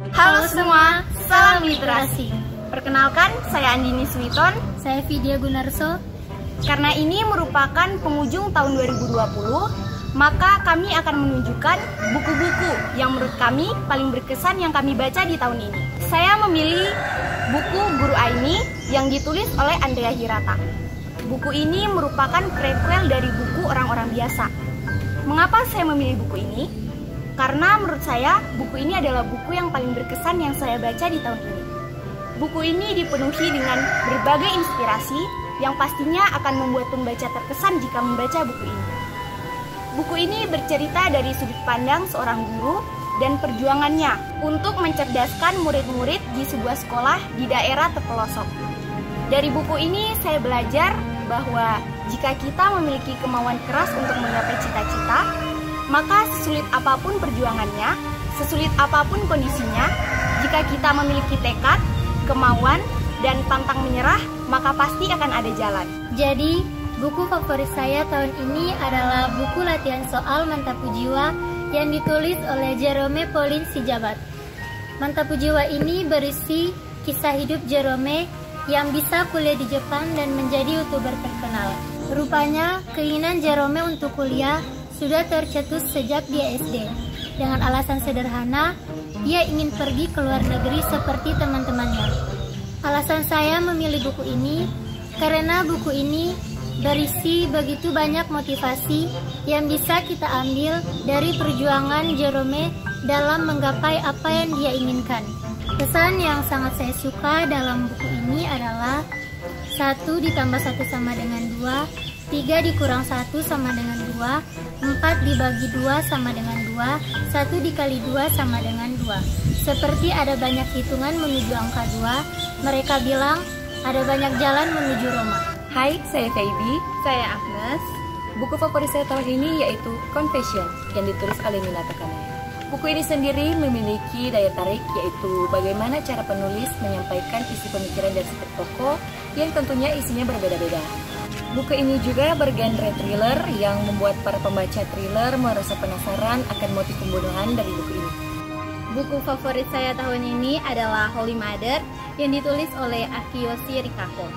Halo semua, salam literasi. Perkenalkan, saya Andini Switon. Saya Vidya Gunarso. Karena ini merupakan penghujung tahun 2020, maka kami akan menunjukkan buku-buku yang menurut kami paling berkesan yang kami baca di tahun ini. Saya memilih buku Guru Aini yang ditulis oleh Andrea Hirata. Buku ini merupakan prequel dari buku Orang-Orang Biasa. Mengapa saya memilih buku ini? Karena menurut saya, buku ini adalah buku yang paling berkesan yang saya baca di tahun ini. Buku ini dipenuhi dengan berbagai inspirasi yang pastinya akan membuat pembaca terkesan jika membaca buku ini. Buku ini bercerita dari sudut pandang seorang guru dan perjuangannya untuk mencerdaskan murid-murid di sebuah sekolah di daerah terpelosok. Dari buku ini saya belajar bahwa jika kita memiliki kemauan keras untuk menggapai cita-cita, maka sesulit apapun perjuangannya, sesulit apapun kondisinya, jika kita memiliki tekad, kemauan, dan pantang menyerah, maka pasti akan ada jalan. Jadi, buku favorit saya tahun ini adalah buku latihan soal Mantapu Jiwa yang ditulis oleh Jerome Pauline Sijabat. Mantapu Jiwa ini berisi kisah hidup Jerome yang bisa kuliah di Jepang dan menjadi YouTuber terkenal. Rupanya, keinginan Jerome untuk kuliah sudah tercetus sejak dia SD. Dengan alasan sederhana, dia ingin pergi ke luar negeri seperti teman-temannya. Alasan saya memilih buku ini karena buku ini berisi begitu banyak motivasi yang bisa kita ambil dari perjuangan Jerome dalam menggapai apa yang dia inginkan. Pesan yang sangat saya suka dalam buku ini adalah 1 ditambah 1 sama dengan 2, 3 dikurang 1 sama dengan 2, 4 dibagi 2 sama dengan 2, 1 dikali 2 sama dengan 2. Seperti ada banyak hitungan menuju angka 2, mereka bilang ada banyak jalan menuju Roma. Hai, saya Feby. Saya Agnes. Buku favorit saya tahun ini yaitu Confession yang ditulis oleh Minata Kanaya. Buku ini sendiri memiliki daya tarik, yaitu bagaimana cara penulis menyampaikan isi pemikiran dari setiap tokoh yang tentunya isinya berbeda-beda. Buku ini juga bergenre thriller yang membuat para pembaca thriller merasa penasaran akan motif pembunuhan dari buku ini. Buku favorit saya tahun ini adalah Holy Mother yang ditulis oleh Akiyoshi Rikako.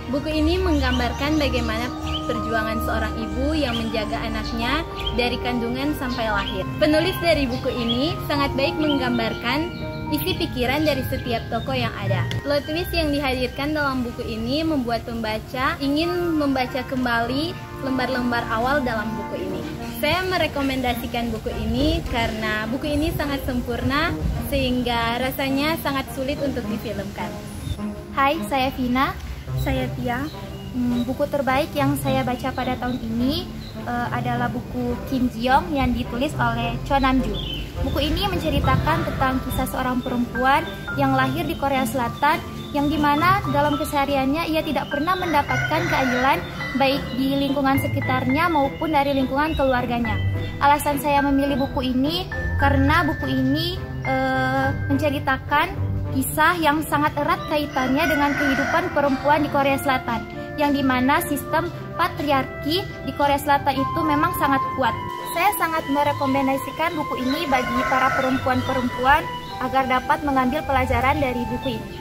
Buku ini menggambarkan bagaimana perjuangan seorang ibu yang menjaga anaknya dari kandungan sampai lahir. Penulis dari buku ini sangat baik menggambarkan isi pikiran dari setiap tokoh yang ada. Plot twist yang dihadirkan dalam buku ini membuat pembaca ingin membaca kembali lembar-lembar awal dalam buku ini. Saya merekomendasikan buku ini karena buku ini sangat sempurna sehingga rasanya sangat sulit untuk difilmkan. Hai, saya Vina. Saya Tia. Buku terbaik yang saya baca pada tahun ini adalah buku Kim Ji-young yang ditulis oleh Cho Nam-ju. Buku ini menceritakan tentang kisah seorang perempuan yang lahir di Korea Selatan, yang dimana dalam kesehariannya ia tidak pernah mendapatkan keadilan baik di lingkungan sekitarnya maupun dari lingkungan keluarganya. Alasan saya memilih buku ini karena buku ini menceritakan kisah yang sangat erat kaitannya dengan kehidupan perempuan di Korea Selatan, yang dimana sistem patriarki di Korea Selatan itu memang sangat kuat. Saya sangat merekomendasikan buku ini bagi para perempuan-perempuan agar dapat mengambil pelajaran dari buku ini.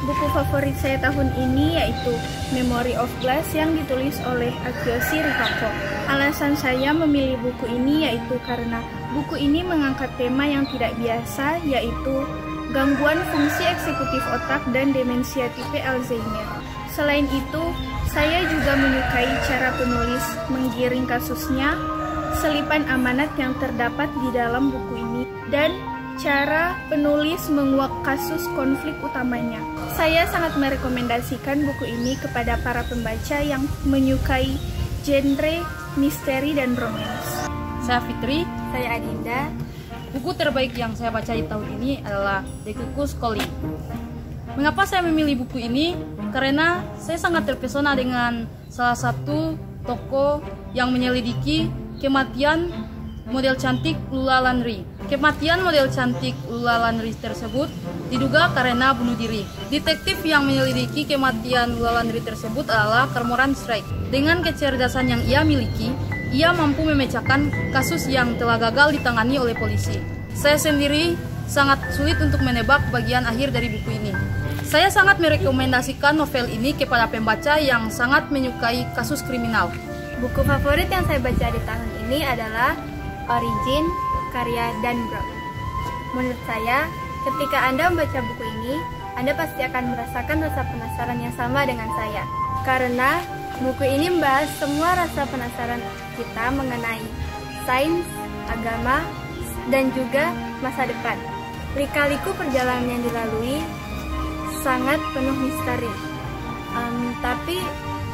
Buku favorit saya tahun ini yaitu Memory of Glass yang ditulis oleh Akiyoshi Rikako. Alasan saya memilih buku ini yaitu karena buku ini mengangkat tema yang tidak biasa, yaitu gangguan fungsi eksekutif otak dan demensia tipe Alzheimer. Selain itu, saya juga menyukai cara penulis menggiring kasusnya, selipan amanat yang terdapat di dalam buku ini, dan cara penulis menguak kasus konflik utamanya. Saya sangat merekomendasikan buku ini kepada para pembaca yang menyukai genre misteri dan romance. Saya Fitri. Saya Adinda. Buku terbaik yang saya baca di tahun ini adalah Dekuku Schooling. Mengapa saya memilih buku ini? Karena saya sangat terpesona dengan salah satu tokoh yang menyelidiki kematian model cantik Lula Lanry. Kematian model cantik Lula Lanry tersebut diduga karena bunuh diri. Detektif yang menyelidiki kematian Lula Lanry tersebut adalah Cormoran Strike. Dengan kecerdasan yang ia miliki, ia mampu memecahkan kasus yang telah gagal ditangani oleh polisi. Saya sendiri sangat sulit untuk menebak bagian akhir dari buku ini. Saya sangat merekomendasikan novel ini kepada pembaca yang sangat menyukai kasus kriminal. Buku favorit yang saya baca di tahun ini adalah Origin karya Dan Brown. Menurut saya, ketika Anda membaca buku ini, Anda pasti akan merasakan rasa penasaran yang sama dengan saya. Karena buku ini membahas semua rasa penasaran kita mengenai sains, agama, dan juga masa depan. Lika-liku perjalanan yang dilalui sangat penuh misteri. Tapi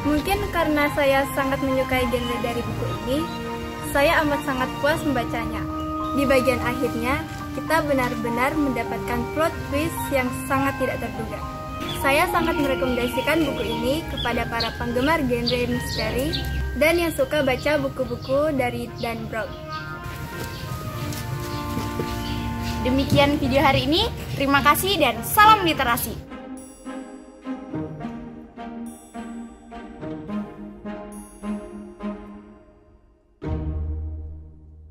mungkin karena saya sangat menyukai genre dari buku ini, saya amat sangat puas membacanya. Di bagian akhirnya, kita benar-benar mendapatkan plot twist yang sangat tidak terduga. Saya sangat merekomendasikan buku ini kepada para penggemar genre misteri dan yang suka baca buku-buku dari Dan Brown. Demikian video hari ini. Terima kasih dan salam literasi.